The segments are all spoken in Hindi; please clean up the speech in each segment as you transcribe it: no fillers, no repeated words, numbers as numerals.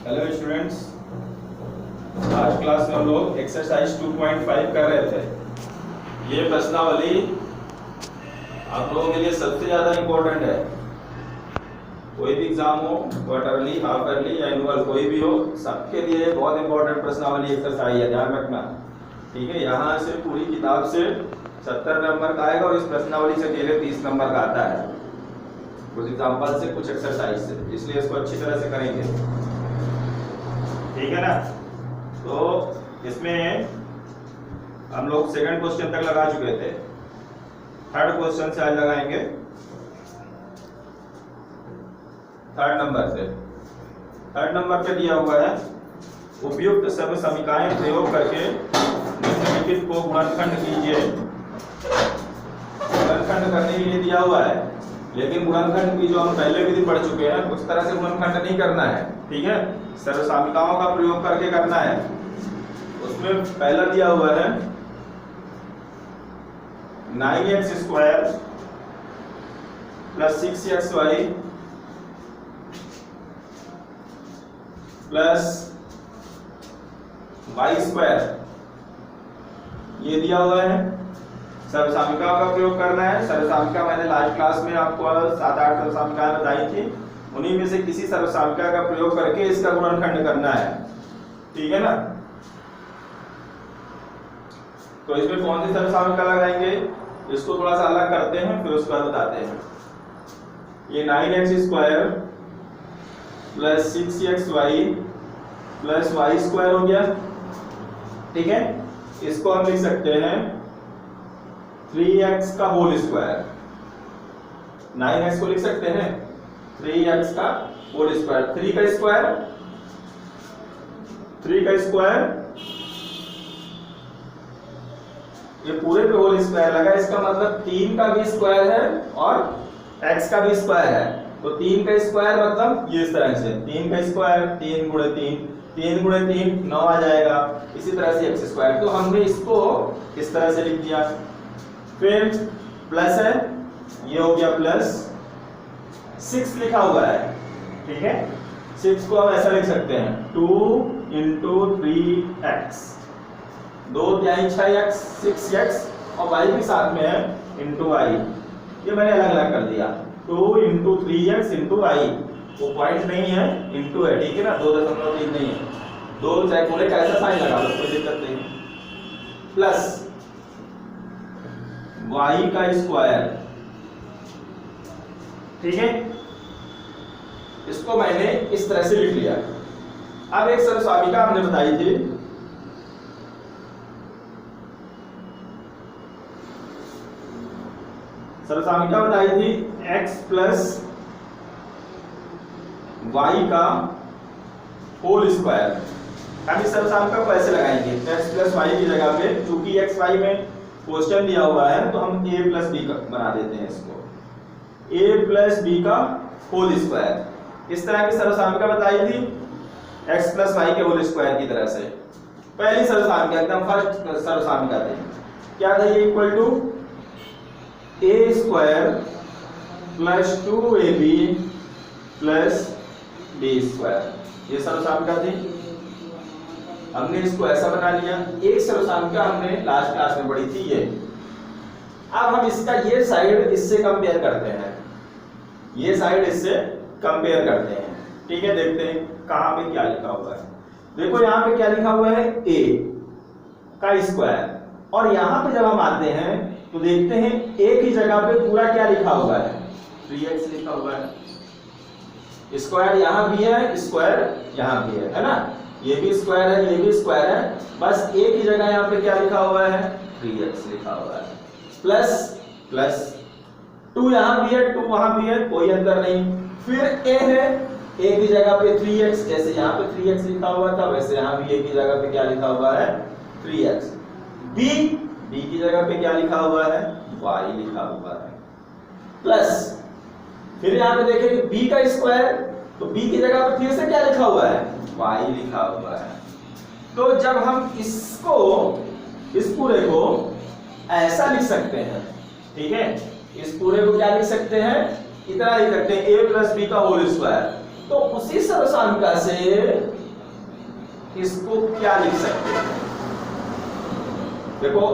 हेलो स्टूडेंट्स, आज क्लास में हम लोग एक्सरसाइज 2.5 कर रहे थे। ये प्रश्नावली आप लोगों के लिए सबसे ज़्यादा इम्पोर्टेंट है। कोई भी एग्जाम हो, क्वार्टरली, हाफ ईयरली या एनुअल, कोई भी हो, सबके लिए बहुत इंपॉर्टेंट प्रश्नावली एक्सरसाइज है, ध्यान रखना। ठीक है, यहाँ से पूरी किताब से 70 नंबर का आएगा और इस प्रश्नावली से अकेले 30 नंबर का आता है, कुछ एग्जाम्पल से, कुछ एक्सरसाइज से, इसलिए इसको अच्छी तरह से करेंगे। ठीक है ना। तो इसमें हम लोग सेकंड क्वेश्चन तक लगा चुके थे, थर्ड क्वेश्चन से आज लगाएंगे, थर्ड नंबर से। थर्ड नंबर पे दिया हुआ है उपयुक्त समसमीकाएं प्रयोग करके निम्नलिखित को गुणनखंड कीजिए। गुणनखंड करने के लिए दिया हुआ है, लेकिन गुणनखंड की जो हम पहले विधि पढ़ चुके हैं उस तरह से गुणनखंड नहीं करना है। ठीक है, सर्वसामिकाओं का प्रयोग करके करना है। उसमें पहला दिया हुआ है 9x² plus 6xy plus y², ये दिया हुआ है। सर्वसामिकाओं का प्रयोग करना है। सर्वसामिका मैंने लास्ट क्लास में आपको 7-8 सर्वसामिकाएं बताई थी, उन्हीं में से किसी सर्वसामिका का प्रयोग करके इसका गुणनखंड करना है। ठीक है ना। तो इसमें कौन सी सर्वसामिका लगाएंगे, इसको थोड़ा सा अलग करते हैं, फिर उसके बाद बताते हैं। ये 9x² plus 6xy plus y² हो गया। ठीक है, इसको हम लिख सकते हैं 3x का होल स्क्वायर। 9x को लिख सकते हैं 3x का होल स्क्वायर। 3 का स्क्वायर, ये पूरे पे होल स्क्वायर लगा, इसका मतलब 3 का भी स्क्वायर है और x का भी स्क्वायर है। तो 3 का स्क्वायर मतलब ये इस तरह से 3 का स्क्वायर 3 गुणे 3, 3 गुणे 3 9 आ जाएगा। इसी तरह से x², तो हमने इसको इस तरह से लिख दिया। फिर प्लस है, ये हो गया प्लस 6 लिखा हुआ है। ठीक है, 6 को हम ऐसा लिख सकते हैं 2 × 3x, 2 × 6x 6x और y भी साथ में है इंटू y। ये मैंने अलग अलग कर दिया, 2 × 3x इंटू y, वो पॉइंट नहीं है, इंटू है। ठीक है ना, 2.3 नहीं है, 2 चाहे बोले कैसा साइन लगा लो, कोई दिक्कत नहीं। प्लस y का स्क्वायर। ठीक है, इसको मैंने इस तरह से लिख लिया। अब एक सर्वसामिका हमने बताई थी, सर्वसामिका बताई थी x प्लस y का होल स्क्वायर। हम इस सर्वसामिका को ऐसे लगाएंगे, x प्लस y की जगह पे, चूंकि x y में क्वेश्चन दिया हुआ है तो हम a प्लस b का बना देते हैं इसको, a प्लस b का होल स्क्वायर। इस तरह की सर्वसामिका बताई थी x प्लस y के होल स्क्वायर की तरह से। पहली सर्वसामिका, एकदम फर्स्ट सर्वसामिका थी, क्या था ये, equal to a² plus 2ab plus b²। ये सर्वसामिका थी, हमने इसको ऐसा बना लिया। एक सर्वसामिका हमने लास्ट क्लास में पढ़ी थी ये। अब हम इसका ये साइड इससे कंपेयर करते हैं, ये साइड इससे कंपेयर करते हैं। ठीक है, देखते हैं कहां पे क्या लिखा हुआ है। देखो यहाँ पे क्या लिखा हुआ है, a का स्क्वायर, और यहाँ पे जब हम आते हैं तो देखते हैं a की जगह पे पूरा क्या लिखा हुआ है, 3x लिखा हुआ है। स्क्वायर यहाँ भी है, स्क्वायर यहाँ भी है ना, ये भी स्क्वायर है, ये भी स्क्वायर है, बस a की जगह यहाँ पे क्या लिखा हुआ है, 3x लिखा हुआ है। प्लस प्लस 2 यहाँ भी है, 2 वहां भी है, कोई अंतर नहीं। फिर a है, a की जगह पे 3x, जैसे यहाँ पे 3x लिखा हुआ था वैसे यहाँ भी a की जगह पे क्या लिखा हुआ है, 3x। b की जगह पे क्या लिखा हुआ है, y लिखा हुआ है। प्लस फिर यहाँ पे देखेंगे b का स्क्वायर, तो b की जगह पे फिर से क्या लिखा हुआ है, y लिखा हुआ है। तो जब हम इसको, इस पूरे को ऐसा लिख सकते हैं, ठीक है, इस पूरे को क्या लिख सकते हैं, इतना लिख सकते हैं a प्लस बी का होल स्क्वायर। तो उसी सर्वसामिका से इसको क्या लिख सकते हैं? देखो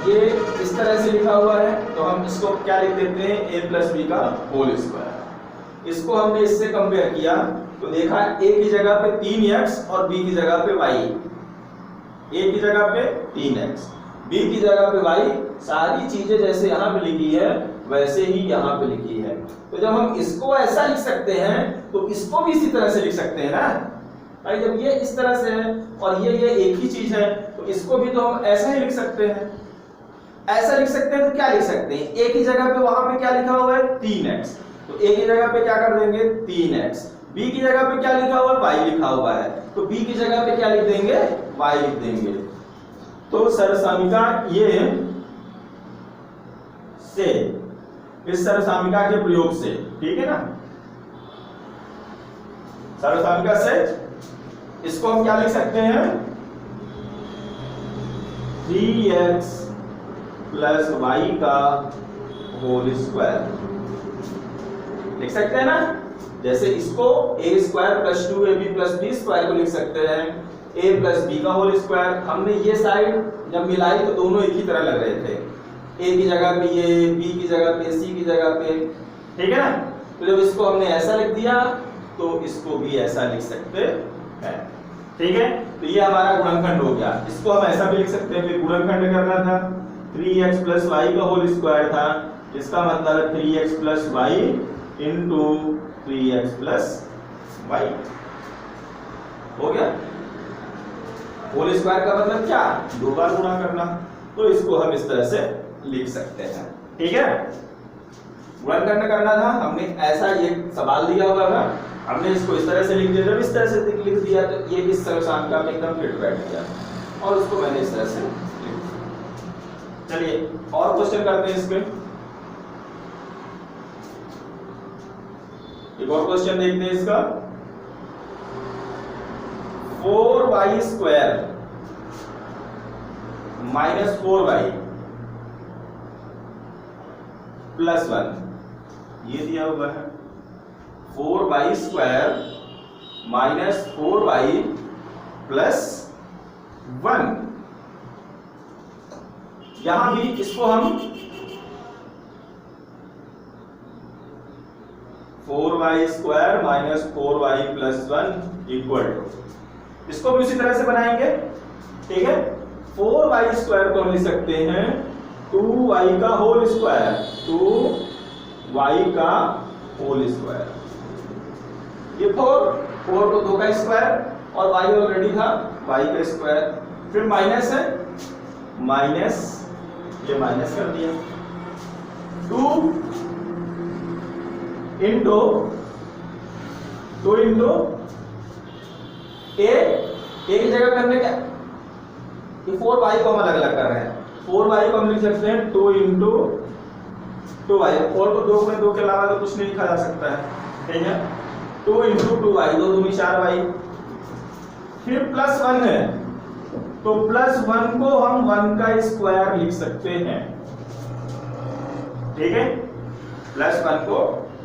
ये इस तरह से लिखा हुआ है, तो हम इसको क्या लिख देते हैं, a प्लस बी का होल स्क्वायर। इसको हमने इससे कंपेयर किया तो देखा a की जगह पे 3x और b की जगह पे y, a की जगह पे 3x, b की जगह पे y, सारी चीजें जैसे यहाँ पे लिखी है वैसे ही यहाँ पे लिखी है। तो जब हम इसको ऐसा लिख सकते हैं तो इसको भी इसी तरह से लिख सकते हैं ना भाई। जब ये इस तरह से है और ये एक ही चीज है तो इसको भी तो हम ऐसा ही लिख सकते हैं। ऐसा लिख सकते हैं तो क्या लिख सकते हैं, a की जगह पे वहां पे क्या लिखा हुआ है 3x, तो a की जगह पे क्या कर देंगे 3x, b की जगह पे क्या लिखा हुआ है y लिखा हुआ है, तो b की जगह पे क्या लिख देंगे y लिख देंगे। तो सर्वसामिका ये से इस सर्वसामिका के प्रयोग से, ठीक है ना, सर्वसामिका से इसको हम क्या लिख सकते हैं 3x प्लस y का होल स्क्वायर लिख सकते हैं ना। जैसे इसको a square plus 2ab plus b square को लिख सकते हैं a प्लस b का होल स्क्वायर। हमने ये साइड जब मिलाई तो दोनों एक ही तरह लग रहे थे, a की जगह पे ये, b की जगह पे, c की जगह पे, ठीक है ना। तो जब इसको हमने ऐसा लिख दिया तो इसको भी ऐसा लिख सकते हैं, ठीक है। तो ये हमारा गुणनखंड हो गया। इसको हम ऐसा भी लिख सकते हैं, फिर गुणनखंड करना था 3x प्लस y का होल स्क्वायर था, इसका मतलब है 3x plus y into 3x plus y हो गया। होल स्क्वायर का मतलब क्या, दो बार गुणा करना, तो इसको हम इस तरह से लिख सकते हैं, ठीक है। गुणनखंड करना था, हमने ऐसा ये सवाल दिया हुआ था, हमने इसको इस तरह से लिख दिया। जब इस तरह से लिख दिया तो ये इस सर्वसामिका में एकदम फिट बैठ गया और उसको मैंने इस तरह से लिख दिया। चलिए और क्वेश्चन करते हैं इसमें, एक और क्वेश्चन देखते हैं इसका। 4y square minus 4y plus 1 ये दिया हुआ है। 4y square minus 4y plus 1, यहां भी इसको हम 4y square minus 4y plus 1 equal to, इसको भी उसी तरह से बनाएंगे, ठीक है। 4y स्क्वायर को हम लिख सकते हैं 2y का होल स्क्वायर, 2y का होल स्क्वायर, ये 4 को 2 का स्क्वायर और y ऑलरेडी था y का स्क्वायर, फिर माइनस है, माइनस ये माइनस कर दिया, 2 इंटू a की जगह पे हमने क्या, ये 4y को हम अलग अलग कर रहे हैं, 4y को हम लिख सकते हैं 2 इंटू 2y, 4 को 2 में 2 के अलावा तो कुछ नहीं लिखा जा सकता है, ठीक है। 2 इंटू 2y, 2 दूनी 4y, फिर प्लस 1 है तो प्लस 1 को हम 1 का स्क्वायर लिख सकते हैं, ठीक है। प्लस 1 को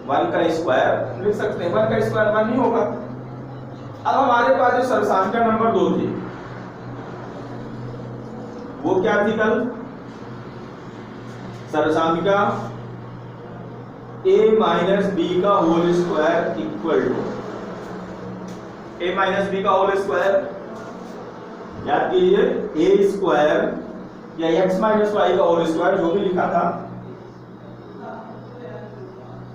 1 का स्क्वायर लिख सकते हैं, 1 का स्क्वायर 1 ही होगा। अब हमारे पास जो सर्वसामिका नंबर 2 थी वो क्या थी कल, सर्वसामिका a माइनस बी का whole square equal to a minus b का होल स्क्वायर, याद कीजिए a स्क्वायर या x माइनस वाई का होल स्क्वायर जो भी लिखा था,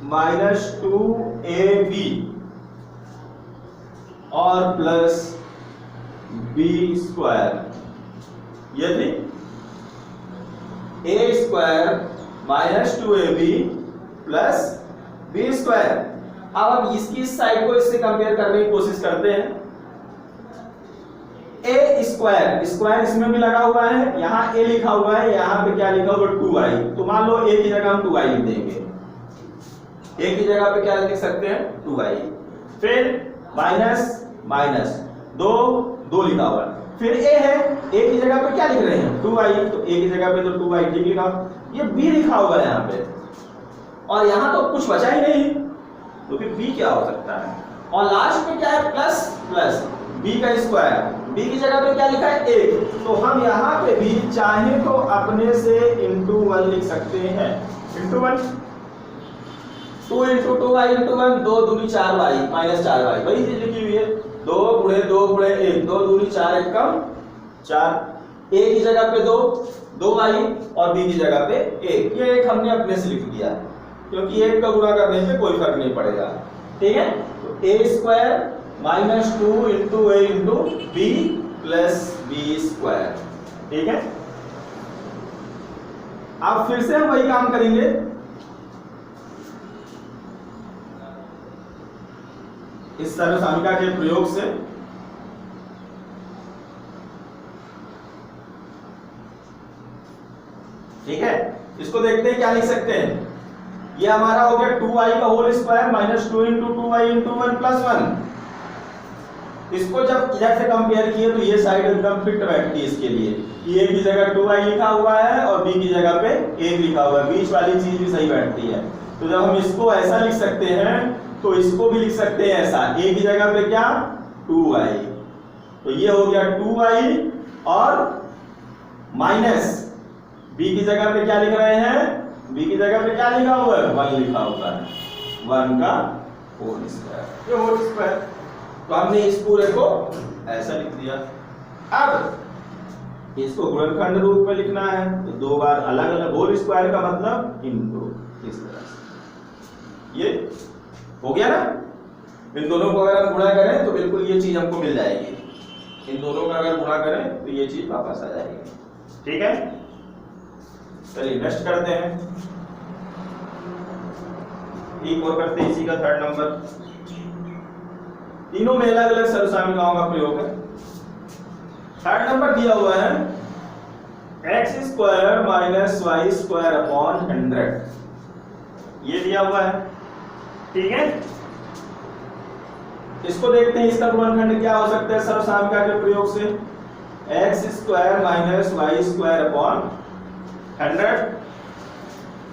माइनस 2ab और प्लस b स्क्वायर, ये थी a square minus 2ab plus b square. अब हम इसकी इस साइड को इससे कंपेयर करने की कोशिश करते हैं। a स्क्वायर, स्क्वायर इसमें भी लगा हुआ है, यहाँ a लिखा हुआ है, यहाँ पे क्या लिखा हुआ 2y, तो मान लो a की जगह हम 2y लिख देंगे, a की जगह पे क्या लिख सकते हैं 2y, फिर माइनस माइनस 2 लिखा हुआ है, फिर a है, a की जगह पे क्या लिख रहे हैं 2y, तो a की जगह पे तो 2y ठीक लिखा, ये b लिखा हुआ है यहाँ पे, और यहाँ तो कुछ बचा ही नहीं, तो फिर b क्या हो सकता है, और लास्ट में क्या है प्लस प्लस b का स्क्वायर, b की जगह पे क्या लिखा है 1, तो हम यहाँ पे भी चाहे तो अपने से इंटू 1 लिख सकते हैं, इंटू 1, 2 इंटू 2y इंटू 1, 2 दूनी 4y माइनस 4y, वही चीज लिखी हुई है, 2 गुणे 2 गुणे 1, 2 दूनी 4 1 कम 4, a की जगह पे 2, 2y और b की जगह पे 1, ये एक हमने अपने से लिख दिया क्योंकि 1 का गुणा करने से कोई फर्क नहीं पड़ेगा, ठीक है। तो a square minus 2 into a into b plus b square, ठीक है। अब फिर से हम वही काम करेंगे, इस सर्वसामिका के प्रयोग से ठीक है। इसको देखते हैं क्या लिख सकते हैं, ये हमारा हो गया 2y का whole square minus 2 into 2y into 1 plus 1। इसको जब इधर से कंपेयर किए तो ये साइड एकदम फिट बैठती है इसके लिए, a की जगह 2y लिखा हुआ है और b की जगह पे 1 लिखा हुआ है, बीच वाली चीज भी सही बैठती है। तो जब हम इसको ऐसा लिख सकते हैं तो इसको भी लिख सकते हैं ऐसा, a की जगह पे क्या 2y, तो ये हो गया 2y और माइनस b की जगह पे क्या लिख रहे हैं, b की जगह पे क्या लिखा हुआ है 1 लिखा हुआ है, 1 का होल स्क्वायर, ये होल स्क्वायर। तो हमने इस पूरे को ऐसा लिख दिया। अब इसको गुणनखंड रूप में लिखना है तो दो बार अलग अलग, होल स्क्वायर का मतलब इनटू, इस तरह से ये हो गया ना। इन दोनों को अगर हम गुणा करें तो बिल्कुल ये चीज हमको मिल जाएगी, इन दोनों का अगर गुणा करें तो ये चीज वापस आ जाएगी, ठीक है। चलिए नेक्स्ट करते हैं, एक और करते हैं इसी का थर्ड नंबर। तीनों में अलग अलग सर्वसामिकाओं का प्रयोग है। थर्ड नंबर दिया हुआ है x square minus y square upon 100, ये दिया हुआ है, ठीक है। इसको देखते हैं इसका गुणनखंड क्या हो सकता है सर्वसामिका के प्रयोग से, x square minus y square upon 100,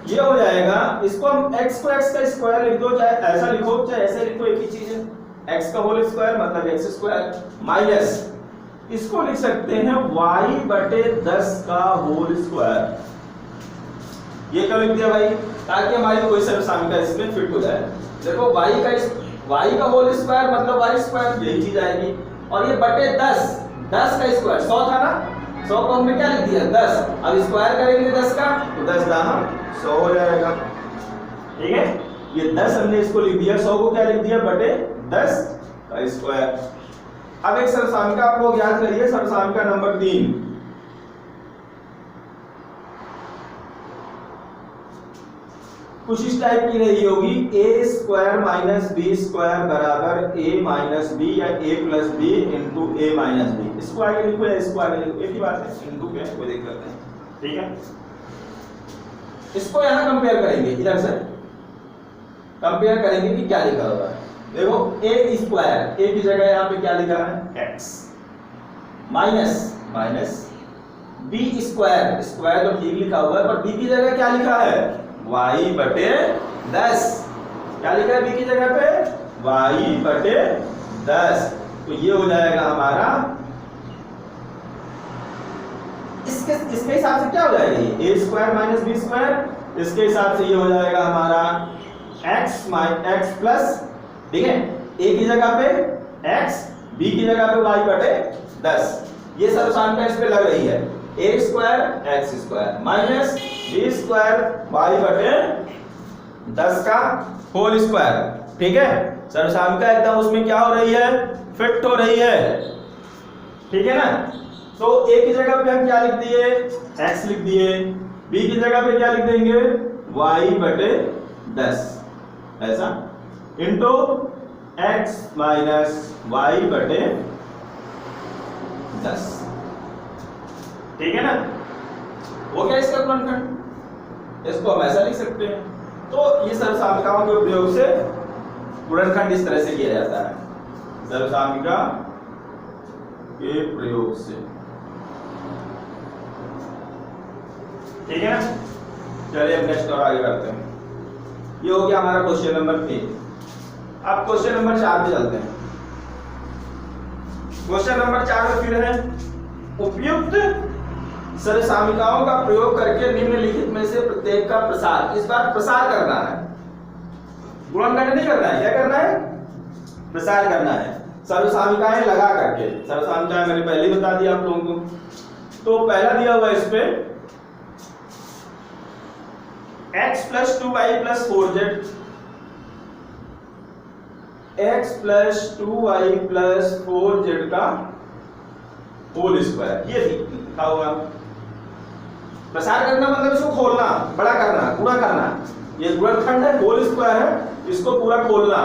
ये हो जाएगा। इसको हम x को x का स्क्वायर लिख दो, चाहे ऐसा लिखो चाहे ऐसे लिखो, एक ही चीज है, x का होल स्क्वायर मतलब x स्क्वायर, माइनस इसको लिख सकते हैं y बटे 10 का होल स्क्वायर, ये क्यों लिख दिया भाई, ताकि हमारी कोई सर्वसामिका इसमें फिट हो जाए। देखो y का होल स्क्वायर मतलब y स्क्वायर, यही चीज आएगी, और ये बटे 10, 10 का स्क्वायर 100 था ना, 100 को हमने क्या लिख दिया 10, अब स्क्वायर करेंगे 10 का तो 10 दाह 100 हो जाएगा, ठीक है। ये 10 हमने इसको लिख दिया, 100 को क्या लिख दिया बटे 10 का स्क्वायर। अब एक सर्वसामिका आपको याद करिए, सर्वसामिका नंबर 3, कुछ इस टाइप की रही होगी, a square minus b square बराबर a माइनस b या a plus b into a minus b। इसको आगे लिखो या इसको आगे लिखो, एक ही बात है, इंटू क्या कोई दिक्कत नहीं, ठीक है। इसको यहां कंपेयर करेंगे, इधर से कंपेयर करेंगे कि क्या लिखा हुआ है। देखो a स्क्वायर, a की जगह यहां पे क्या लिखा है x, minus minus b square, square तो ठीक लिखा हुआ है पर b की जगह क्या लिखा है y बटे 10, क्या लिखा है b की जगह पे y बटे 10, तो ये हो जाएगा हमारा, इसके हिसाब से क्या हो जाएगा ये a square minus b square, इसके हिसाब से ये हो जाएगा हमारा x प्लस, ठीक है, a की जगह पे x, b की जगह पे y बटे 10, ये सर्वसामिका इस पे लग रही है, a square x square minus b square y बटे 10 का होल स्क्वायर, ठीक है। सर्वसामिका एकदम उसमें क्या हो रही है फिट हो रही है, ठीक है ना। तो a की जगह पे हम क्या लिख दिए x लिख दिए, b की जगह पे क्या लिख देंगे y बटे 10 ऐसा, इंटू x माइनस y बटे 10, ठीक है ना। हो गया इसका गुणनखंड, इसको हम ऐसा लिख सकते हैं। तो ये सर्वसामिकाओं के उपयोग से गुणनखंड इस तरह से किया जाता है, सर्वसामिका के प्रयोग से, ठीक है ना। चलिए अब नेक्स्ट और आगे करते हैं। ये हो गया हमारा क्वेश्चन नंबर 3। अब क्वेश्चन नंबर 4 पे चलते हैं। क्वेश्चन नंबर 4 में फिर है उपयुक्त सरसामिकाओं का प्रयोग करके निम्नलिखित में से प्रत्येक का प्रसार। इस बार प्रसार करना है, गुणनखंड नहीं करना है। क्या करना है? प्रसार करना है। सर्वसामिकाएं लगा करके, सर्वसामिकाएं मैंने पहले ही बता दिया आप लोगों को। तो पहला दिया हुआ इस पे x + 2y + 4z, x + 2y + 4z का होल स्क्वायर, ये लिखा हुआ। प्रसार करना मतलब इसको खोलना, बड़ा करना, गुणा करना। ये गुणनखंड है, होल स्क्वायर है, इसको पूरा खोलना,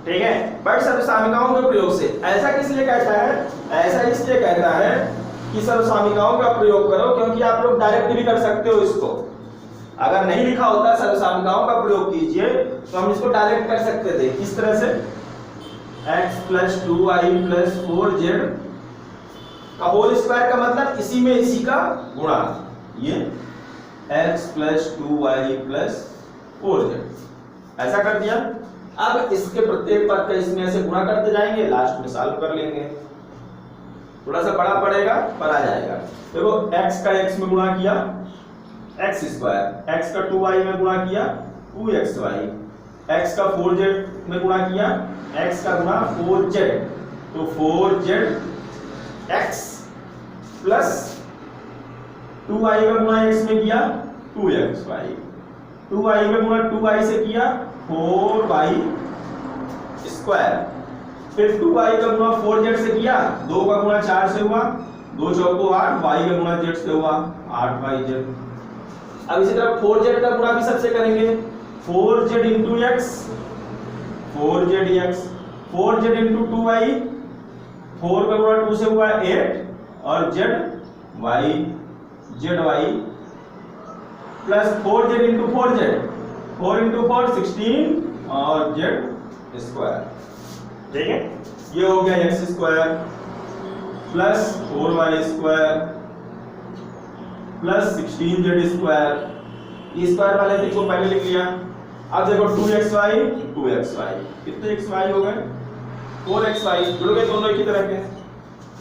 ठीक है। बट सर्वसामिकाओं के प्रयोग से, ऐसा किस लिए कहता है? ऐसा इसलिए कहता है कि सर्वसामिकाओं का प्रयोग करो, क्योंकि आप लोग डायरेक्ट भी कर सकते हो इसको। अगर नहीं लिखा होता सर्वसामिकाओं का प्रयोग कीजिए तो हम इसको डायरेक्ट कर सकते थे। किस तरह से? x + 2y + 4z का होल स्क्वायर का मतलब इसी में इसी का गुणा। ये x + 2y + 4z ऐसा कर दिया। अब इसके प्रत्येक पद का इसमें ऐसे गुणा करते जाएंगे, लास्ट में सॉल्व कर लेंगे। थोड़ा सा बड़ा पड़ेगा पर आ जाएगा। देखो x का x में गुणा किया x स्क्वायर, x का 2y में गुणा किया 2xy, x का 4z में गुणा किया x का गुणा 4z, तो 4zx प्लस 2y का गुणा x में किया 2xy, 2y में गुणा 2y से किया 4y स्क्वायर, फिर 2y का गुणा 4z से किया, 2 का गुणा 4 से हुआ, 2 चौको 8, y का गुणा z से हुआ 8yz। अब इसी तरह 4z का गुणा भी सबसे करेंगे, 4z into x 4zx, 4z into 2y, 4 का गुणा 2 से हुआ 8 और zy plus 4z into 4z, 4 into 4 16 और z स्क्वायर, ठीक है। ये हो गया x square plus 4y square plus 16z square. ये स्क्वायर वाले थी को पहले लिख लिया। अब देखो 2xy कितने xy हो गए? 4xy, जुड़ गए दोनों एक ही तरह के।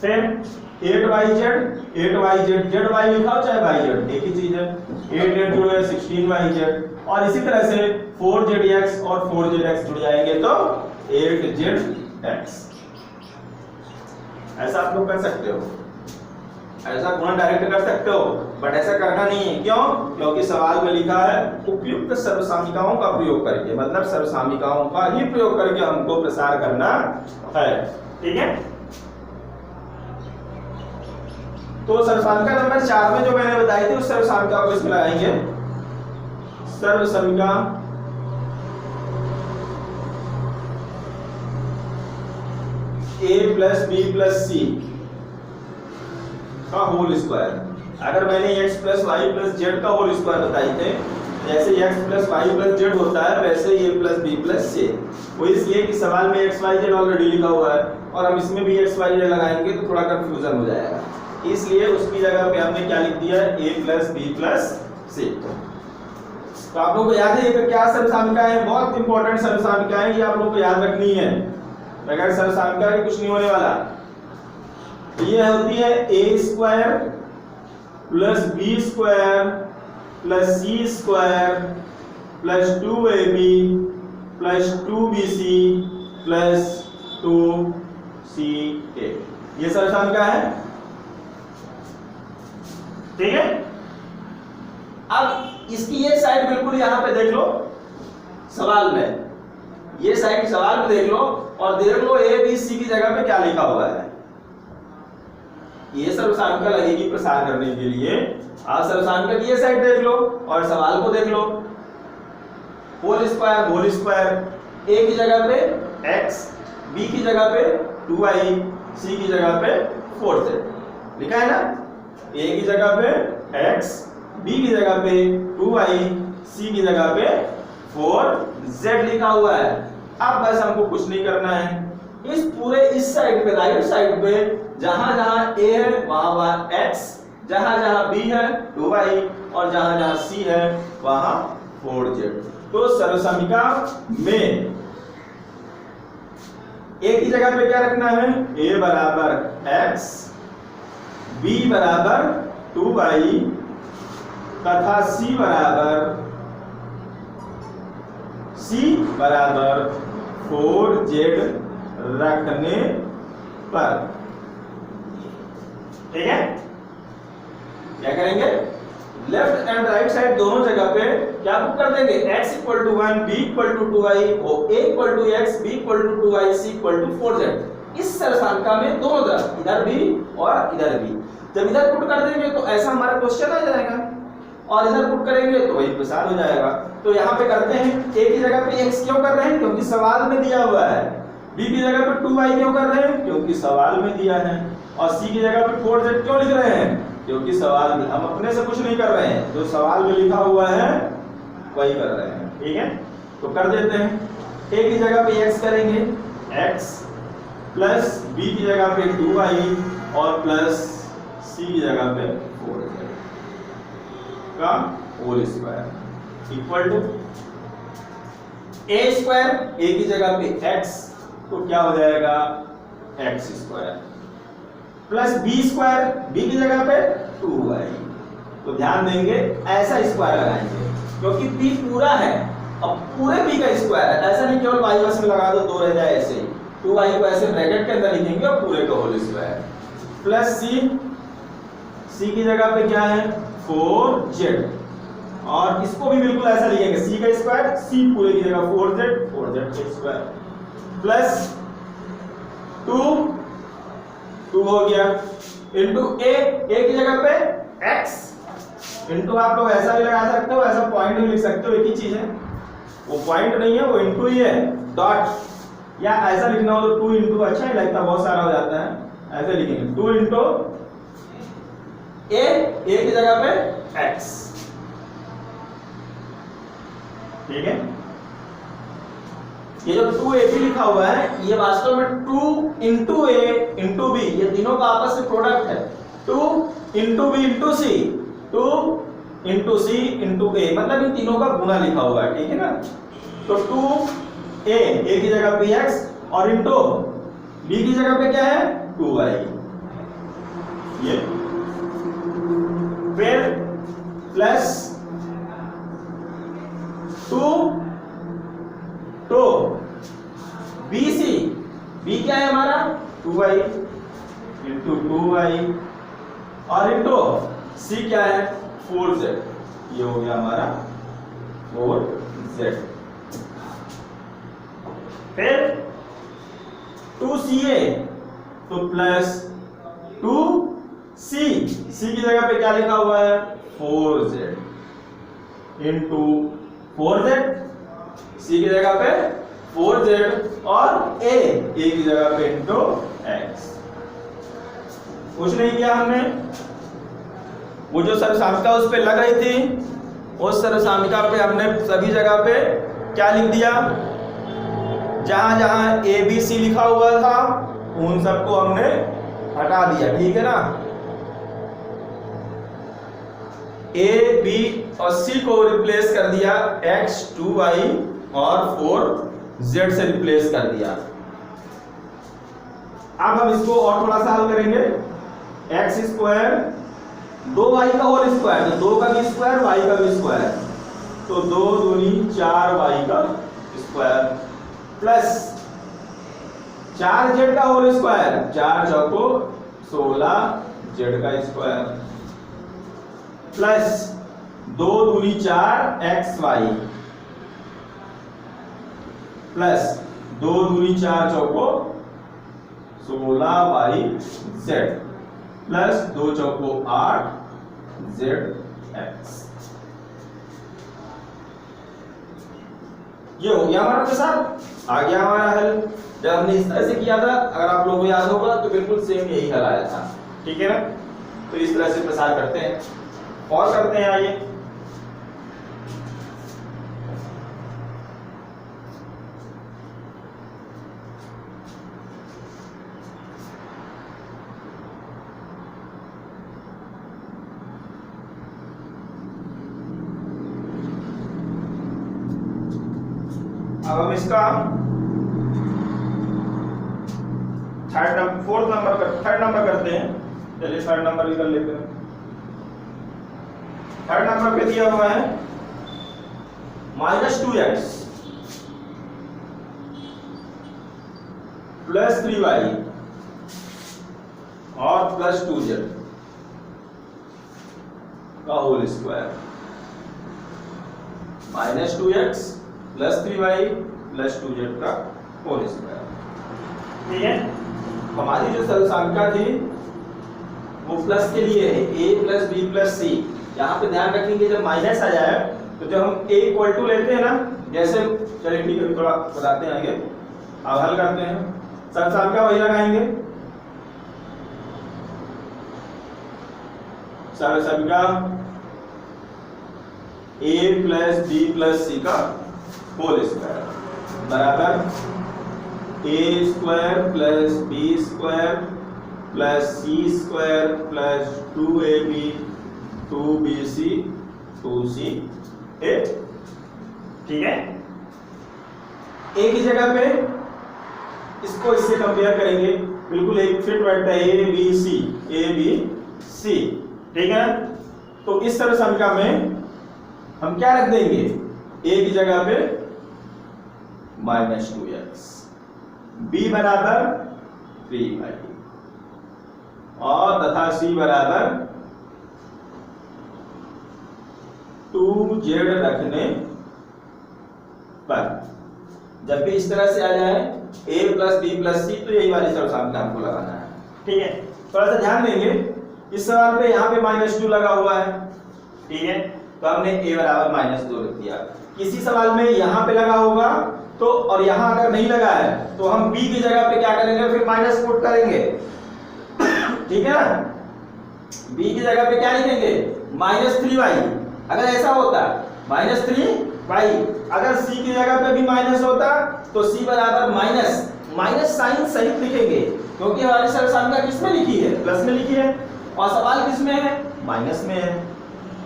फिर 8yz zy लिखा हो चाहे yz एक ही चीज है, 8 जुड़ गए 16yz, और इसी तरह से 4zx और 4zx जुड़ जाएंगे तो 8zx। ऐसा आप लोग कर सकते हो, ऐसा गुणा डायरेक्ट कर सकते हो, बट ऐसा करना नहीं है। क्यों? क्योंकि सवाल में लिखा है उपयुक्त सर्वसामिकाओं का प्रयोग करके, मतलब सर्वसामिकाओं का ही प्रयोग करके हमको प्रसार करना है, ठीक है। तो सर्वसामिका नंबर 4 में जो मैंने बताई थी उस सर्वसामिका को इसमें लगाएंगे। सर्वसामिका a + b + c का होल स्क्वायर। अगर मैंने x + y + z का होल स्क्वायर बताई थे, जैसे x + y + z होता है वैसे a + b + c। वो इसलिए कि सवाल में x y z ऑलरेडी लिखा हुआ है और हम इसमें भी x y z लगाएंगे तो थोड़ा कंफ्यूजन हो जाएगा, इसलिए उसकी जगह पे हमने क्या लिख दिया है a + b + c। तो आप लोगों को याद है ये क्या सर्वसामिका है? बहुत इंपॉर्टेंट सर्वसामिका है, ये आप लोगों को याद रखनी है, बगैर सर्वसामिका के कुछ नहीं होने वाला। तो ये होती है a² + b² + c² + 2ab + 2bc + 2ca। ये सर्वसामिका है, ठीक है। अब इसकी ये साइड बिल्कुल यहां पे देख लो सवाल में, ये साइड सवाल में देख लो और देख लो a b c की जगह पे क्या लिखा हुआ है। ये सर्वसामिका लगेगी प्रसार करने के लिए। आप सर्वसामिका की ये साइड देख लो और सवाल को देख लो। होल स्क्वायर, a की जगह पे x, b की जगह पे 2y, c की जगह पे 4z लिखा है ना। a की जगह पे x, b की जगह पे 2y, c की जगह पे 4z लिखा हुआ है। अब बस हमको कुछ नहीं करना है, इस पूरे इस साइड पे, राइट साइड पे जहां जहां a है वहां वहां x, जहां जहां b है 2y और जहां जहां c है वहां 4z। तो सर्वसामिका में ए की जगह पे क्या रखना है, ए बराबर x, b बराबर 2y तथा c बराबर 4z रखने पर, ठीक है। क्या करेंगे, लेफ्ट एंड राइट साइड दोनों जगह पे क्या पुट कर देंगे, x equal to 1, b equal to 2y और a equal to x, b equal to 2y, c equal to 4z। इस सरसांका में दोनों तरफ, इधर भी और इधर भी, जब इधर पुट कर देंगे तो ऐसा हमारा क्वेश्चन आ जाएगा, और इधर पुट करेंगे तो वही प्रसार हो जाएगा। तो यहाँ पे करते हैं, a की जगह पे x क्यों कर रहे हैं, क्योंकि सवाल में दिया हुआ है। b की जगह पे 2y क्यों कर रहे हैं, क्योंकि सवाल में दिया है। और c की जगह पे 4z क्यों लिख रहे हैं, क्योंकि सवाल में, हम अपने से कुछ नहीं कर रहे हैं, जो सवाल में लिखा हुआ है वही कर रहे हैं, ठीक है। तो कर देते हैं, a की जगह पे x करेंगे x प्लस b की जगह पे 2y और प्लस c की जगह पे 4z का whole square equal to a square, a की जगह पे x तो क्या हो जाएगा x square plus b square, b की जगह पे 2y। तो ध्यान देंगे ऐसा स्क्वायर लगाएंगे क्योंकि b पूरा है, अब पूरे b का स्क्वायर है, ऐसा नहीं केवल y बस में लगा दो, दो रह जाए ऐसे ही। 2y को ऐसे ब्रैकेट के अंदर लिखेंगे और पूरे का होल स्क्वायर प्लस c की जगह पे क्या है 4z, और इसको भी बिल्कुल ऐसा लिखेंगे, c का स्क्वायर, c पूरे की जगह 4z का स्क्वायर प्लस 2 हो गया इंटू a की जगह पे x इंटू, आप लोग ऐसा भी लगा सकते हो, ऐसा पॉइंट भी लिख सकते हो, एक ही चीज है, वो पॉइंट नहीं है, वो इंटू ही है, डॉट, या ऐसा लिखना हो तो 2 इंटू अच्छा ही लगता है, बहुत सारा हो जाता है, ऐसे लिखेंगे 2 इंटू a की जगह पे x, ठीक है। ये जो 2ab लिखा हुआ है ये वास्तव में 2 इंटू a इंटू b, ये तीनों का आपस में प्रोडक्ट है, 2 into b into c, 2 into c into a, मतलब इन तीनों का गुना लिखा हुआ है, ठीक है ना। तो 2a की जगह पे x और इंटू b की जगह पे क्या है 2y, ये फिर प्लस 2 BC, B क्या है हमारा 2y इंटू 2y और इंटू C क्या है 4z, ये हो गया हमारा 4z। फिर 2CA तो प्लस 2C, C की जगह पे क्या लिखा हुआ है 4z इंटू 4z, C की जगह पे 4z और A की जगह पे इंटू x। कुछ नहीं किया हमने, वो जो सर्वसामिका उस पे लग रही थी, उस सर्वसामिका पे हमने सभी जगह पे क्या लिख दिया, जहां जहां A B C लिखा हुआ था उन सबको हमने हटा दिया, ठीक है ना। A B और C को रिप्लेस कर दिया x 2y और 4z से रिप्लेस कर दिया। अब हम इसको और थोड़ा सा हल करेंगे, x स्क्वायर 2y का होल स्क्वायर, तो 2 का भी स्क्वायर y का भी स्क्वायर, तो 2 दूनी 4y का स्क्वायर प्लस 4z का होल स्क्वायर, 4 चौको 16z का स्क्वायर प्लस 2 दूनी 4xy प्लस 2 दूनी 4 चौको 16yz प्लस 2 चौको 8zx। ये हो गया हमारा प्रसार, आ गया हमारा हल। जब हमने इस तरह से किया था, अगर आप लोगों को याद होगा तो बिल्कुल सेम यही हल आया था, ठीक है ना। तो इस तरह से प्रसार करते हैं और करते हैं, आइए अब हम इसका थर्ड नंबर करते हैं। चलिए थर्ड नंबर भी कर लेते हैं। थर्ड नंबर पे दिया हुआ है -2x प्लस 3y और प्लस 2z का whole square. -2x plus 3y plus 2z का होल स्क्वायर। ठीक है, हमारी जो सरलसांख्यिका थी वो प्लस के लिए है, a plus b plus c। यहाँ पे ध्यान रखेंगे जब माइनस आ जाए तो जब हम a इक्वल टू लेते हैं ना, जैसे चलिए ठीक है थोड़ा बताते हैं आगे। अब हल करते हैं, सरलसांख्यिका वही लगाएंगे। सरलसांख्यिका a plus b plus c का होल स्क्वायर बराबर a square plus b square plus c square plus 2ab 2bc 2ca। ठीक है, a की जगह पे इसको इससे कंपेयर करेंगे, बिल्कुल एक फिट बैठता है a b c। ठीक है, तो इस सरलसांख्यिका में हम क्या रख देंगे, a की जगह पे -2x, b बराबर 3y और तथा c बराबर 2z रखने पर जब भी इस तरह से आ जाए a plus b plus c तो यही वाली सरलसांख्यिका हमको लगाना है। ठीक है, थोड़ा सा ध्यान देंगे, इस सवाल पे यहाँ पे -2 लगा हुआ है। ठीक है, तो हमने a बराबर -2 रख दिया। किसी सवाल में यहाँ पे लगा होगा तो, और यहाँ अगर नहीं लगा है तो हम b की जगह पे क्या करेंगे, फिर माइनस पुट करेंगे। ठीक है ना, b की जगह पे क्या लिखेंगे, -3y। अगर ऐसा होता -3y, अगर c की जगह पे भी माइनस होता तो c बराबर माइनस साइन सहित लिखेंगे, क्योंकि हमारी सरलसांख्यिका किस में लिखी है, प्लस में लिखी है, और सवाल किस में है, माइनस में है।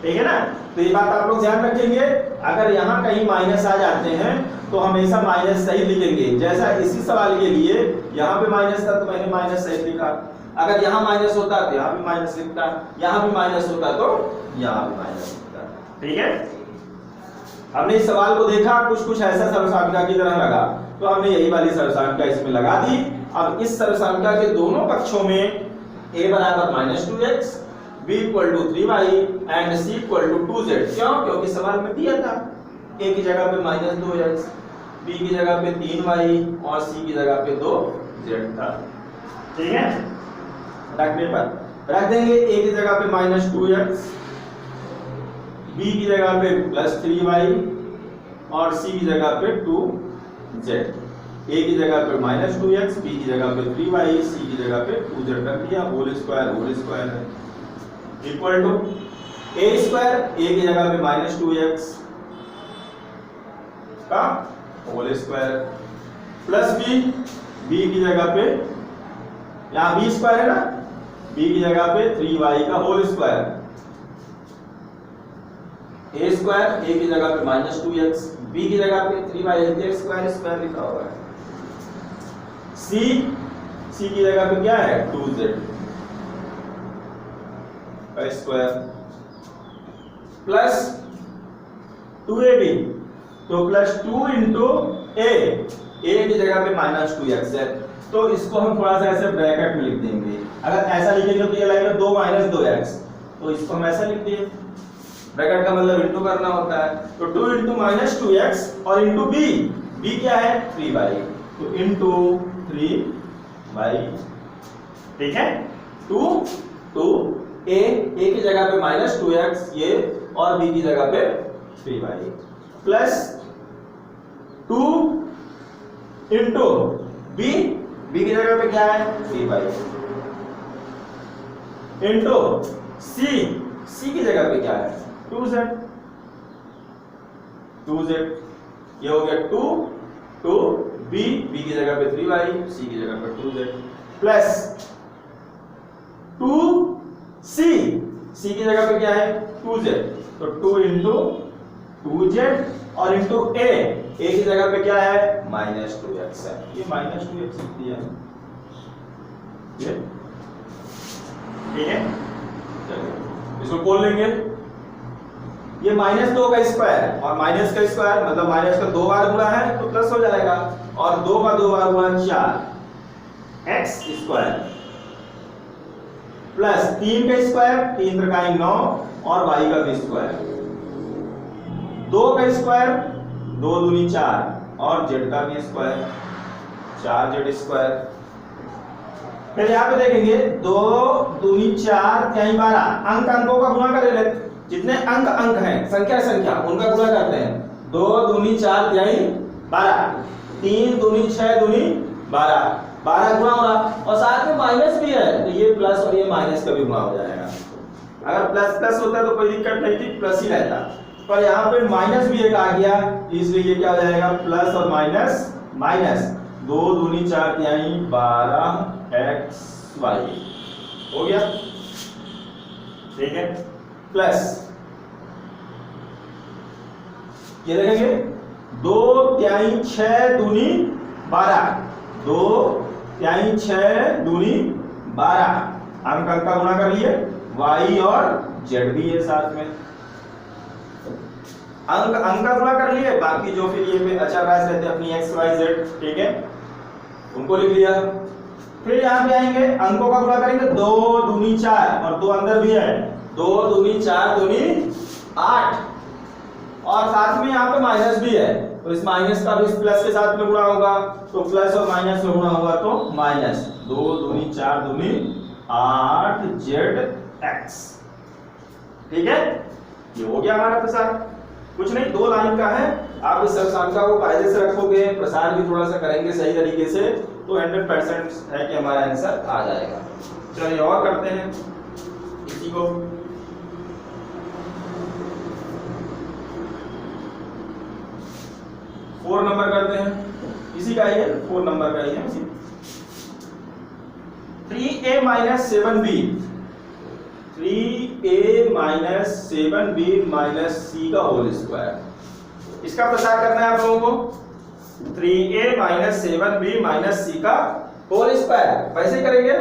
ठीक है ना, तो ये बात आप लोग ध्यान रखेंगे। अगर यहाँ कहीं माइनस आ जाते हैं तो हमेशा माइनस सहित लिखेंगे। जैसा इसी सवाल के लिए यहाँ पे माइनस था तो मैंने माइनस सहित लिखा, अगर यहाँ माइनस होता तो यहाँ भी माइनस लिखता, यहाँ भी माइनस होता तो यहाँ भी माइनस लिखता। ठीक है, हमने इस सवाल को देखा, कुछ ऐसा सरलसांख्यिका की तरह लगा, तो हमने यही वाली सरलसांख्यिका इसमें लगा दी। अब इस सरलसांख्यिका के दोनों पक्षों में a बराबर -2x, b equal to 3y and c equal to 2z। क्यों? क्योंकि सवाल में दिया था a की जगह पे -2x, b की जगह पे 3y और c की जगह पे 2z था। ठीक है, रखने पर रख देंगे a की जगह पे -2x, b की जगह पे +3y और c की जगह पे 2z। a की जगह पे -2x, b की जगह पे 3y, c की जगह पे 2z रख दिया। होल स्क्वायर है equal to a square, a की जगह पे -2x का होल स्क्वायर प्लस b की जगह पे, यहाँ b स्क्वायर है ना, b की जगह पे 3y का whole square. a square, a की जगह पे -2x, b की जगह पे 3y स्क्वायर लिखा हुआ है। c की जगह पे क्या है, 2z का स्क्वायर प्लस 2ab, तो +2 इंटू a की जगह पे -2x है, तो इसको हम थोड़ा सा ऐसे ब्रैकेट में लिख देंगे। अगर ऐसा लिखेंगे तो ये लगेगा 2 - 2x, तो इसको हम ऐसा लिख दिए। ब्रैकेट का मतलब इंटू करना होता है, तो 2 इंटू -2x और इंटू b क्या है, 3y, तो इंटू 3y। ठीक है, 2 a की जगह पे -2x ये और b की जगह पे 3y प्लस 2 इंटू b की जगह पे क्या है, 3y इंटू c की जगह पे क्या है, 2z। ये हो गया 2 b की जगह पे 3y, c की जगह पे 2z प्लस 2c की जगह पे क्या है, 2z, तो 2 इंटू 2z और इंटू a की जगह पे क्या है, -2x है, ये -2x लिख दिया। ये ठीक है, चलिए इसको खोल लेंगे। ये -2 का स्क्वायर और माइनस का स्क्वायर मतलब माइनस का 2 बार गुणा है तो प्लस हो जाएगा, और 2 का 2 बार गुणा 4 x स्क्वायर प्लस 3 का स्क्वायर 3 त्रिकाई 9 और y का भी स्क्वायर, 2 का स्क्वायर 2 दूनी 4 और z का भी स्क्वायर 4z स्क्वायर। फिर यहाँ पे देखेंगे 2 दूनी 4 तिहाई 12, अंक अंकों का गुणा कर लेते, जितने अंक अंक हैं संख्या संख्या उनका गुणा करते हैं। 2 दूनी 4 तिहाई 12, 3 दूनी 6 दूनी 12, 12 गुणा हो रहा, और साथ में माइनस भी है तो ये प्लस और ये माइनस का भी गुणा हो जाएगा। अगर प्लस प्लस होता तो कोई दिक्कत नहीं थी, प्लस ही रहता, पर यहाँ पे माइनस भी एक आ गया इसलिए ये क्या हो जाएगा प्लस और माइनस माइनस, 2 दूनी 4 तिहाई 12 xy हो गया, ठीक है, प्लस ये देखेंगे 2 तिहाई 6 दूनी 12, 2 तिहाई 6 दूनी 12, अंक अंक का गुणा कर लिए, y और z भी है साथ में, अंक अंक का गुणा कर लिए, बाकी जो फिर ये पे अचर राशि रहते अपनी x y z, ठीक है, उनको लिख लिया। फिर यहाँ पे आएंगे अंकों का गुणा करेंगे, 2 दूनी 4 और 2 अंदर भी है, 2 दूनी 4 दूनी 8, और साथ में यहाँ पे माइनस भी है तो इस माइनस का भी इस प्लस के साथ में गुणा होगा, तो प्लस और माइनस में गुणा होगा तो माइनस, 2 दूनी 4 दूनी 8zx, ठीक है, ये हो गया हमारा प्रसार। कुछ नहीं, 2 लाइन का है, आप इस सर्वसांख्यिका को कायदे से रखोगे, प्रसार भी थोड़ा सा करेंगे सही तरीके से तो 100% है कि हमारा आंसर आ जाएगा। चलिए और करते हैं इसी को, फोर नंबर करते हैं, इसी का ही है, 4 नंबर का ही है। 3a minus 7b, 3a minus 7b minus c का होल स्क्वायर, इसका प्रसार करना है आप लोगों को। 3a minus 7b minus c का होल स्क्वायर कैसे करेंगे,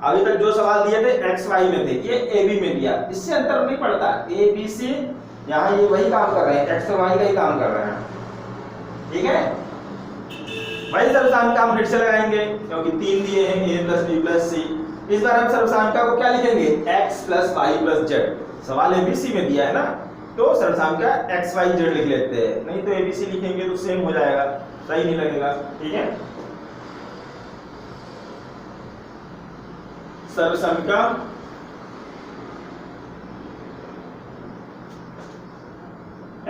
अभी तक जो सवाल दिए थे एक्स वाई में थे, ये ab में दिया, इससे अंतर नहीं पड़ता, a b c यहाँ ये वही काम कर रहे हैं, एक्स और वाई का ही काम कर रहे हैं, ठीक है। वही सर्वसांख्यिका हम फिर से लगाएंगे क्योंकि 3 दिए हैं, a plus b plus c, इस बार हम सर्वसांख्यिका को क्या लिखेंगे, x plus y plus z, सवाल abc में दिया है ना, तो सर्वसांख्यिका x y z लिख लेते हैं, नहीं तो abc लिखेंगे तो सेम हो जाएगा, सही नहीं लगेगा, ठीक है। सर्वसांख्यिका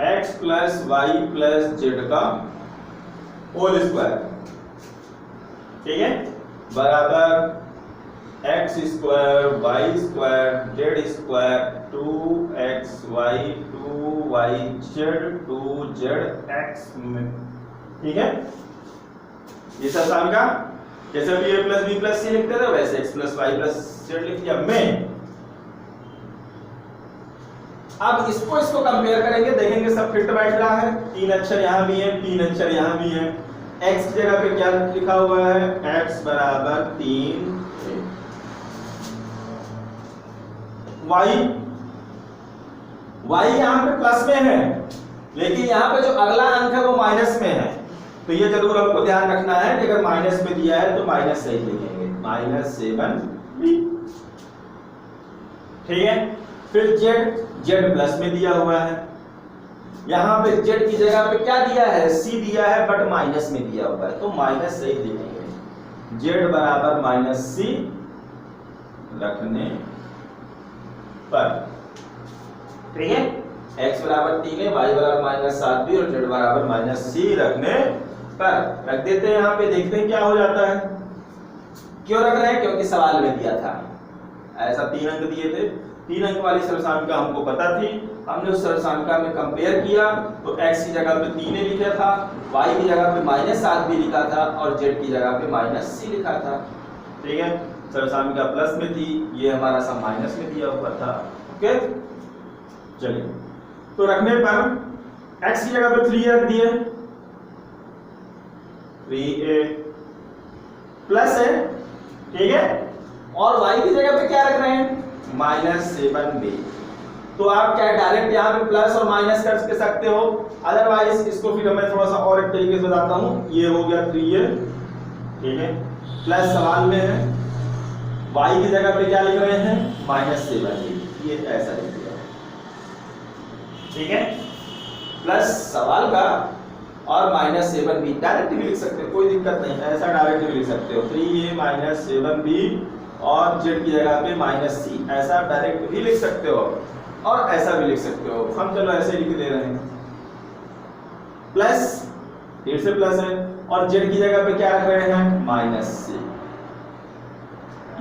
x plus y plus z का होल स्क्वायर, ठीक है, बराबर x square y square z square 2xy 2yz 2zx, ठीक है। ये सब साम का जैसे भी a plus b plus c लिखते थे वैसे x plus y plus z लिख दिया मैं। अब इसको कंपेयर करेंगे, देखेंगे सब फिट बैठ रहा है, 3 अक्षर यहाँ भी है, 3 अक्षर यहाँ भी है, x की जगह पे क्या लिखा हुआ है, x बराबर 3, y यहाँ पे प्लस में है लेकिन यहाँ पे जो अगला अंक है वो माइनस में है, तो ये जरूर हमको ध्यान रखना है कि अगर माइनस में दिया है तो माइनस सही लिखेंगे, -7b, ठीक है। फिर z प्लस में दिया हुआ है, यहाँ पे z की जगह पे क्या दिया है, c दिया है बट माइनस में दिया हुआ है तो माइनस सही लिखेंगे, z बराबर -c रखने पर, ठीक है, x बराबर 3 है, y बराबर -7b और z बराबर -c रखने पर रख देते हैं। यहाँ पे देखते हैं क्या हो जाता है, क्यों रख रहे हैं, क्योंकि सवाल में दिया था, ऐसा 3 अंक दिए थे, 3 अंक वाली सर्वसांख्यिका हमको पता थी, हमने उस सर्वसांख्यिका में कंपेयर किया तो x की जगह पे 3 लिखा था, y की जगह पे -7b लिखा था और z की जगह पे -c लिखा था, ठीक है। सर्वसांख्यिका प्लस में थी, ये हमारा सब माइनस में दिया हुआ था, ओके। चलिए तो रखने पर x की जगह पे 3 रख दिए, 3a प्लस है ठीक है, और y की जगह पे क्या रख रहे हैं, -7b। तो आप क्या डायरेक्ट यहाँ पे प्लस और माइनस कर सकते हो, अदरवाइज इसको फिर मैं थोड़ा सा और एक तरीके से बताता हूँ। ये हो गया 3a, ठीक है, प्लस सवाल में है y की जगह पे क्या लिख रहे हैं, -7b, ये ऐसा लिख दिया, ठीक है, प्लस सवाल का और -7b डायरेक्ट भी लिख सकते हो, कोई दिक्कत नहीं है, ऐसा डायरेक्ट भी लिख सकते हो, 3a - 7b और z की जगह पे -c, ऐसा डायरेक्ट भी लिख सकते हो और ऐसा भी लिख सकते हो। हम चलो ऐसे लिख दे रहे हैं, प्लस फिर से प्लस है और z की जगह पे क्या रख रहे हैं, -c,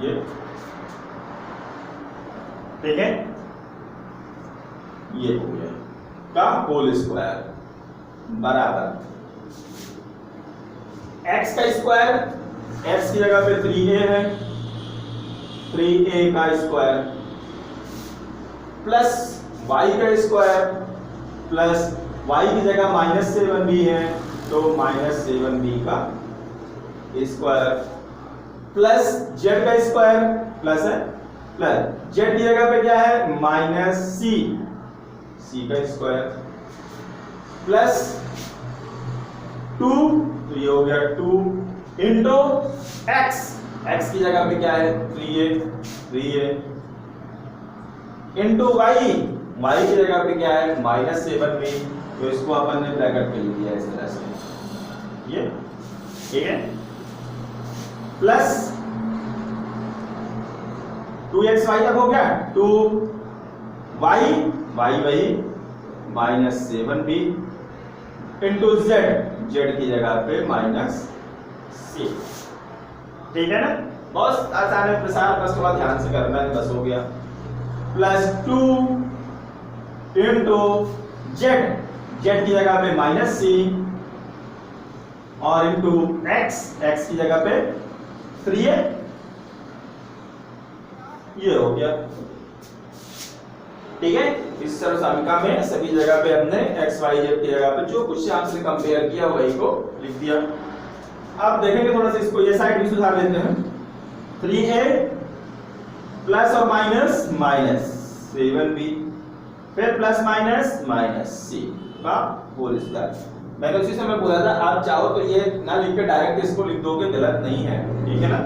ये ठीक है, ये हो गया का होल स्क्वायर बराबर x का स्क्वायर, x की जगह पे 3a है, 3a का स्क्वायर प्लस y का स्क्वायर प्लस y की जगह -7b है तो -7b का स्क्वायर प्लस z का स्क्वायर प्लस है, प्लस z की जगह पे क्या है, -c, c का स्क्वायर प्लस 2, तो ये हो गया 2 इंटू x, x की जगह पे क्या है, 3a इंटू y, y की जगह पे क्या है, -7b, तो इसको अपन ने ब्रैकेट में लिख दिया इस तरह से, ये ठीक है, प्लस 2xy तक हो गया, 2y, y वही -7b इंटू z, z की जगह पे -c, ठीक है ना, बहुत आसान है, प्रसार बस थोड़ा ध्यान से करना है, बस हो गया, प्लस 2 इंटू z, z की जगह पे -c और इंटू x, x की जगह पे 3a, ये हो गया, ठीक है। इस सर्वसामिका में सभी जगह पे हमने x y z की जगह पे जो कुछ आपसे कंपेयर किया वही को लिख दिया। अब देखेंगे थोड़ा सा इसको, ये साइड भी सुधार लेते हैं, 3a प्लस और माइनस -7b फिर प्लस माइनस c का होल स्क्वायर। मैंने उसी समय बोला था आप चाहो तो ये ना लिख के डायरेक्ट इसको लिख दोगे, गलत नहीं है, ठीक है ना।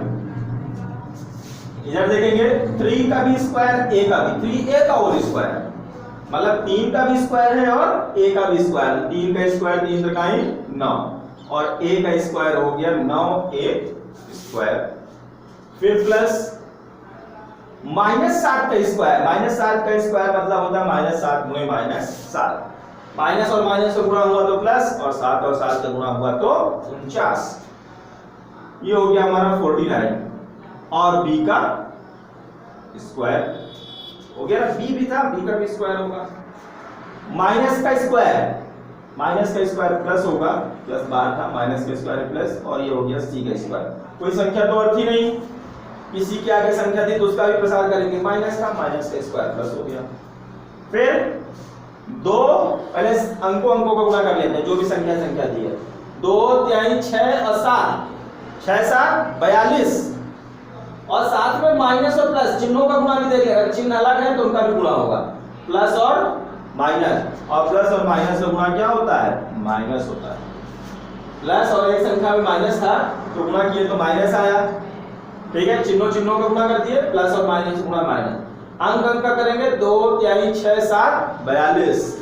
इधर देखेंगे 3 का भी स्क्वायर, a का भी, 3a का होल स्क्वायर, मतलब 3 का भी स्क्वायर है और a का भी स्क्वायर, 3 का स्क्वायर 3 त्रिकाई 9 और a का स्क्वायर हो गया 9a स्क्वायर, फिर प्लस -7 का स्क्वायर, -7 का स्क्वायर मतलब होता है -7 गुणे -7, माइनस और माइनस से गुणा हुआ तो प्लस और 7 और 7 से गुणा हुआ तो 49, ये हो गया हमारा 49 और b का स्क्वायर हो गया, b भी था, b का भी स्क्वायर होगा, माइनस का स्क्वायर प्लस होगा, प्लस 12 था, माइनस का स्क्वायर प्लस और ये हो गया c का स्क्वायर। कोई संख्या तो और थी नहीं, किसी के आगे संख्या थी तो उसका भी प्रसार करेंगे, माइनस का स्क्वायर प्लस हो गया, फिर दो पहले अंकों का गुणा कर लेते हैं, जो भी संख्या दी है, 2 3 6 और 7, 6 7 42 और साथ में माइनस और प्लस चिन्हों का गुणा भी देख लें, अगर चिन्ह अलग है तो उनका भी गुणा होगा, प्लस और माइनस, और प्लस और माइनस का गुणा क्या होता है, माइनस होता है, प्लस और एक संख्या में माइनस था तो गुणा किए तो माइनस आया, ठीक है, चिन्हों का गुणा कर दिए, प्लस और माइनस गुणा माइनस, अंक का करेंगे 2 3 6 7 42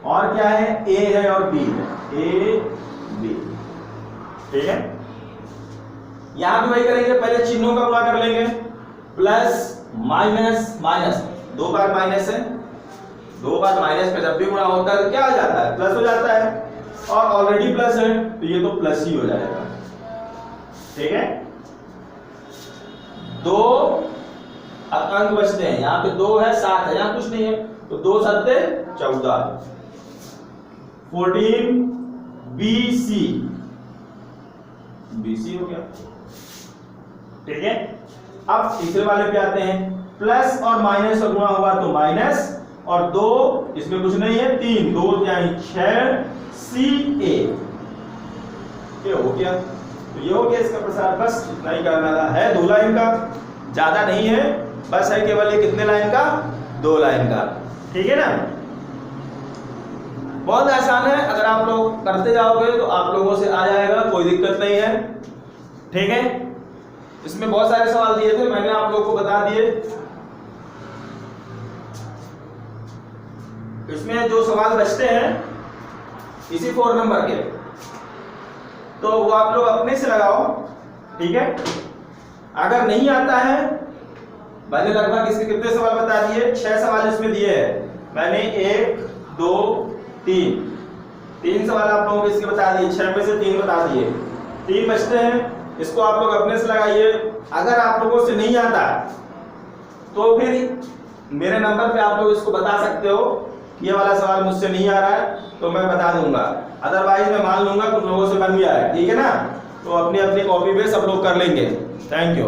और क्या है, a है और b है, a b, ठीक है। यहां भी वही करेंगे, पहले चिन्हों का गुणा कर लेंगे, प्लस माइनस, 2 बार माइनस है, 2 बार माइनस पे जब भी गुणा होता है तो क्या आ जाता है, प्लस हो जाता है, और ऑलरेडी प्लस है तो ये तो प्लस ही हो जाएगा, ठीक है। 2 अंक बचते हैं, यहाँ पे 2 है 7 है, यहाँ कुछ नहीं है तो 2 7 14, 14 BC हो गया, ठीक है। अब तीसरे वाले पे आते हैं, प्लस और माइनस का गुणा हुआ तो माइनस और 2 इसमें कुछ नहीं है, 3 2 6 CA, ये हो गया, तो ये हो गया इसका प्रसार। बस इतना ही करना था। है 2 लाइन का, ज्यादा नहीं है, बस है केवल ये कितने लाइन का, 2 लाइन का। ठीक है ना, बहुत आसान है। अगर आप लोग करते जाओगे तो आप लोगों से आ जाएगा, कोई दिक्कत नहीं है। ठीक है, इसमें बहुत सारे सवाल दिए थे, मैंने आप लोगों को बता दिए। इसमें जो सवाल बचते हैं इसी 4 नंबर के, तो वो आप लोग अपने से लगाओ। ठीक है, अगर नहीं आता है, मैंने लगभग इसके कितने सवाल बता दिए, 6 सवाल इसमें दिए हैं मैंने। 1 2 3 सवाल आप लोगों को इसके बता दिए, 6 में से 3 बता दिए, 3 बचते हैं। इसको आप लोग अपने से लगाइए। अगर आप लोगों से नहीं आता तो फिर मेरे नंबर पे आप लोग इसको बता सकते हो, ये वाला सवाल मुझसे नहीं आ रहा है तो मैं बता दूंगा, अदरवाइज मैं मान लूंगा कुछ लोगों से बन गया है। ठीक है ना, तो अपनी अपनी कॉपी पे सब लोग कर लेंगे। Thank you.